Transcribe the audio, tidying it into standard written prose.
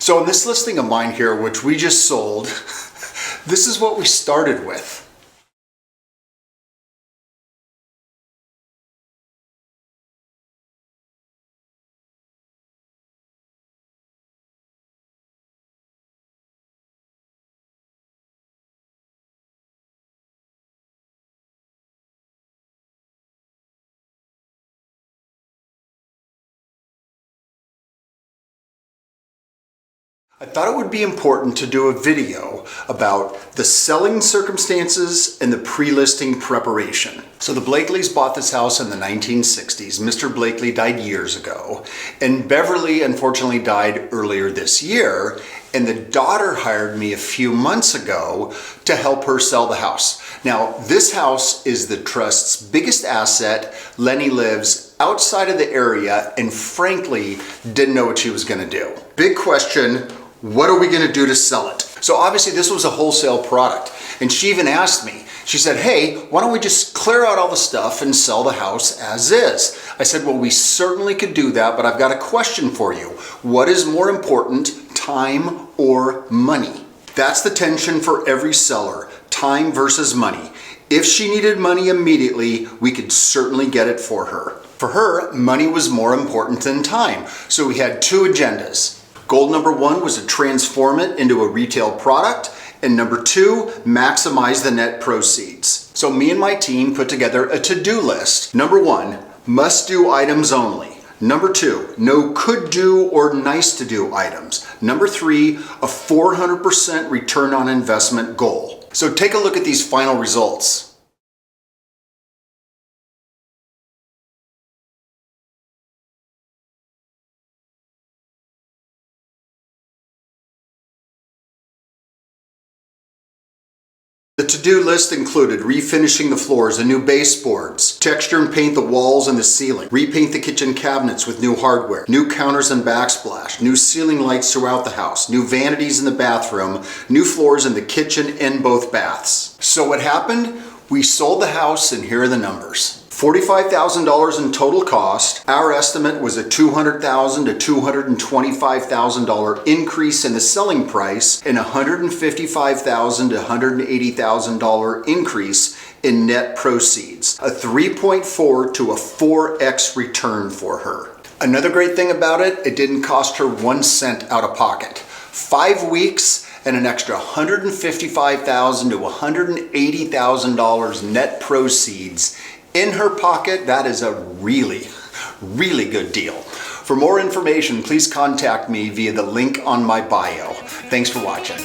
So in this listing of mine here, which we just sold, this is what we started with. I thought it would be important to do a video about the selling circumstances and the pre-listing preparation. So the Blakeleys bought this house in the 1960s. Mr. Blakely died years ago, and Beverly unfortunately died earlier this year, and the daughter hired me a few months ago to help her sell the house. Now, this house is the trust's biggest asset. Lenny lives outside of the area and frankly didn't know what she was gonna do. Big question, what are we gonna do to sell it? So obviously this was a wholesale product, and she even asked me, she said, hey, why don't we just clear out all the stuff and sell the house as is? I said, well, we certainly could do that, but I've got a question for you. What is more important, time or money? That's the tension for every seller, time versus money. If she needed money immediately, we could certainly get it for her. For her, money was more important than time, so we had two agendas. Goal number one was to transform it into a retail product, and number two, maximize the net proceeds. So me and my team put together a to-do list. Number one, must-do items only. Number two, no could-do or nice-to-do items. Number three, a 400% return on investment goal. So take a look at these final results. The to-do list included refinishing the floors and new baseboards, texture and paint the walls and the ceiling, repaint the kitchen cabinets with new hardware, new counters and backsplash, new ceiling lights throughout the house, new vanities in the bathroom, new floors in the kitchen and both baths. So what happened? We sold the house, and here are the numbers. $45,000 in total cost. Our estimate was a $200,000 to $225,000 increase in the selling price and $155,000 to $180,000 increase in net proceeds. A 3.4 to a 4x return for her. Another great thing about it, it didn't cost her 1 cent out of pocket. 5 weeks and an extra $155,000 to $180,000 net proceeds in her pocket. That is a really, really good deal. For more information, please contact me via the link on my bio. Thanks for watching.